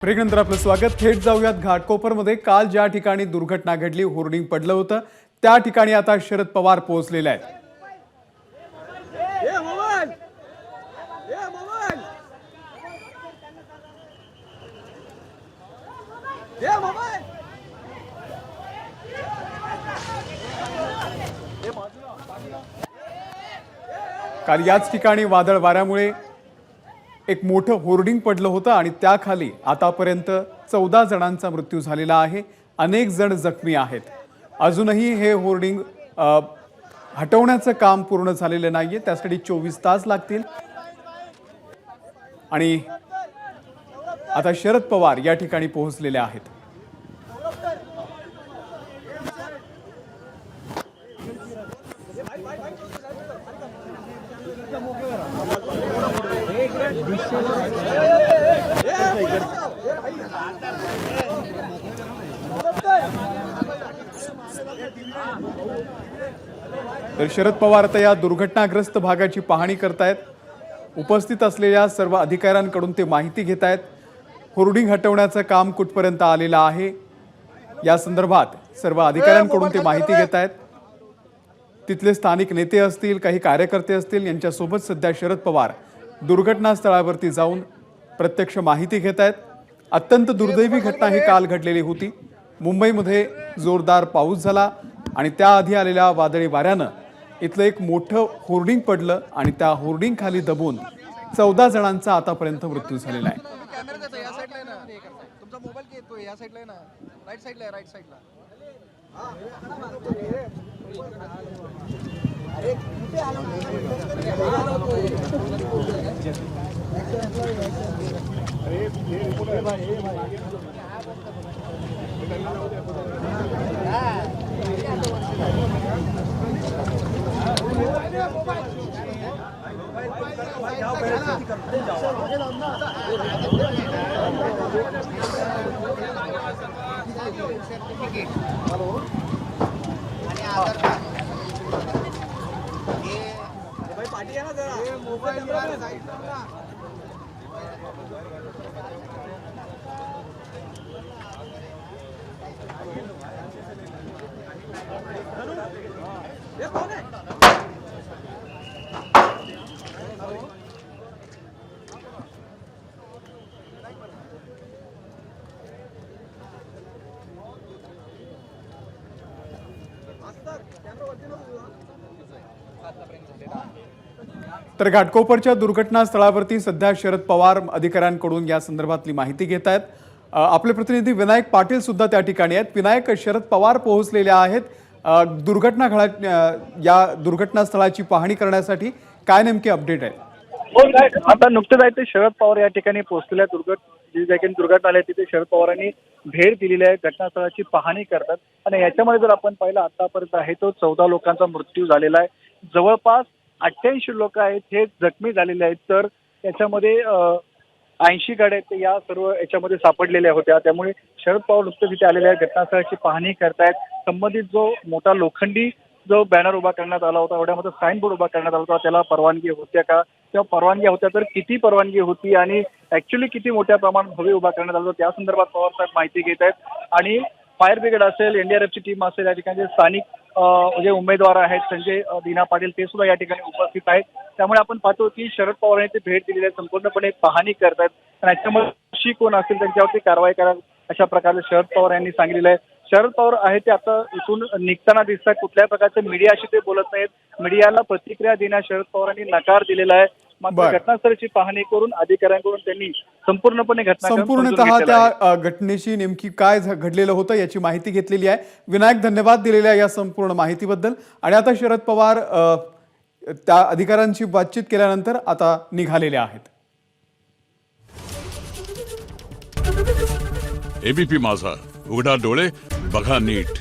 ब्रेकनंतर आपलं स्वागत. थेट जाऊयात घाटकोपरमध्ये. काल ज्या ठिकाणी दुर्घटना घडली, होर्डिंग पडलं होतं, त्या ठिकाणी आता शरद पवार पोहोचलेले आहेत. काल याच ठिकाणी वादळ वाऱ्यामुळे एक मोठं होर्डिंग पडलं होतं आणि त्याखाली आतापर्यंत 14 जणांचा मृत्यू झालेला आहे. अनेक जण जखमी आहेत. अजूनही हे होर्डिंग हटवण्याचं काम पूर्ण झालेलं नाहीये. त्यासाठी 24 तास लागतील. आणि आता शरद पवार या ठिकाणी पोहोचलेले आहेत. तर शरद पवार आता या दुर्घटनाग्रस्त भागाची पाहणी करतायत. उपस्थित असलेल्या सर्व अधिकाऱ्यांकडून ते माहिती घेत आहेत. होर्डिंग हटवण्याचं काम कुठपर्यंत आलेलं आहे या संदर्भात सर्व अधिकाऱ्यांकडून ते माहिती घेत आहेत. तिथले स्थानिक नेते असतील, काही कार्यकर्ते असतील, यांच्यासोबत सध्या शरद पवार दुर्घटनास्थळावरती जाऊन प्रत्यक्ष माहिती घेत आहेत. अत्यंत दुर्दैवी घटना ही काल घडलेली होती. मुंबईमध्ये जोरदार पाऊस झाला आणि त्याआधी आलेल्या वादळी वाऱ्यानं इथलं एक मोठं होर्डिंग पडलं आणि त्या होर्डिंग खाली दबून 14 जणांचा आतापर्यंत मृत्यू झालेला आहे. तर घाटकोपरच्या दुर्घटनास्थळावरती सध्या शरद पवार अधिकाऱ्यांकडून या संदर्भातली माहिती घेत आहेत. आपले प्रतिनिधी विनायक पाटील सुद्धा त्या ठिकाणी आहेत. विनायक, शरद पवार पोहोचलेले आहेत या दुर्घटनास्थळाची पाहणी करण्यासाठी. काय नेमके अपडेट आहे? आता नुकतेच आहे ते शरद पवार या ठिकाणी पोहोचलेल्या दुर्घटना आली तिथे शरद पवारांनी भेट दिलेली आहे. घटनास्थळाची पाहणी करतात आणि याच्यामध्ये जर आपण पाहिलं आतापर्यंत आहे तो 14 लोकांचा मृत्यू झालेला आहे. जवळपास 88 लोक आहेत हे जखमी झालेले आहेत. तर याच्यामध्ये 80 गाड्या या सर्व याच्यामध्ये सापडलेल्या होत्या. त्यामुळे शरद पवार नुकतेच इथे आलेल्या घटनास्थळाची पाहणी करतायत. संबंधित जो मोठा लोखंडी जो बॅनर उभा करण्यात आला होता, एवढ्यामध्ये साईन बोर्ड उभा करण्यात आला होता, त्याला परवानगी होत्या का, किंवा परवानग्या होत्या तर किती परवानगी होती आणि ऍक्च्युली किती मोठ्या प्रमाणात भव्य उभा करण्यात आला होता त्या संदर्भात पवार साहेब माहिती घेत आहेत. आणि फायर ब्रिगेड असेल, एनडीआरएफची टीम असेल, या ठिकाणी स्थानिक जे उमेदवार आहेत संजय दीना पाटील ते सुद्धा या ठिकाणी उपस्थित आहेत. त्यामुळे आपण पाहतो की शरद पवार यांनी ते भेट दिलेली आहे, संपूर्णपणे पाहणी करतायत आणि याच्यामध्ये कोण असेल त्यांच्यावरती कारवाई करा अशा प्रकारे शरद पवार यांनी सांगितलेलं आहे. शरद पवार आहे ते आता इथून निघताना दिसतात. कुठल्याही प्रकारचे मीडियाशी ते बोलत नाहीत. मीडियाला प्रतिक्रिया देण्यास शरद पवारांनी नकार दिलेला आहे. मात्र घटनास्थळाची पाहणी करून अधिकाऱ्यांकडून त्यांनी संपूर्णपणे संपूर्णतः त्या घटनेची नेमकी काय घडलेलं होतं याची माहिती घेतलेली आहे. विनायक, धन्यवाद दिलेल्या या संपूर्ण माहितीबद्दल. आणि आता शरद पवार त्या अधिकाऱ्यांशी बातचीत केल्यानंतर आता निघालेले आहेत. एबीपी माझा, उघडा डोळे बघा नीट.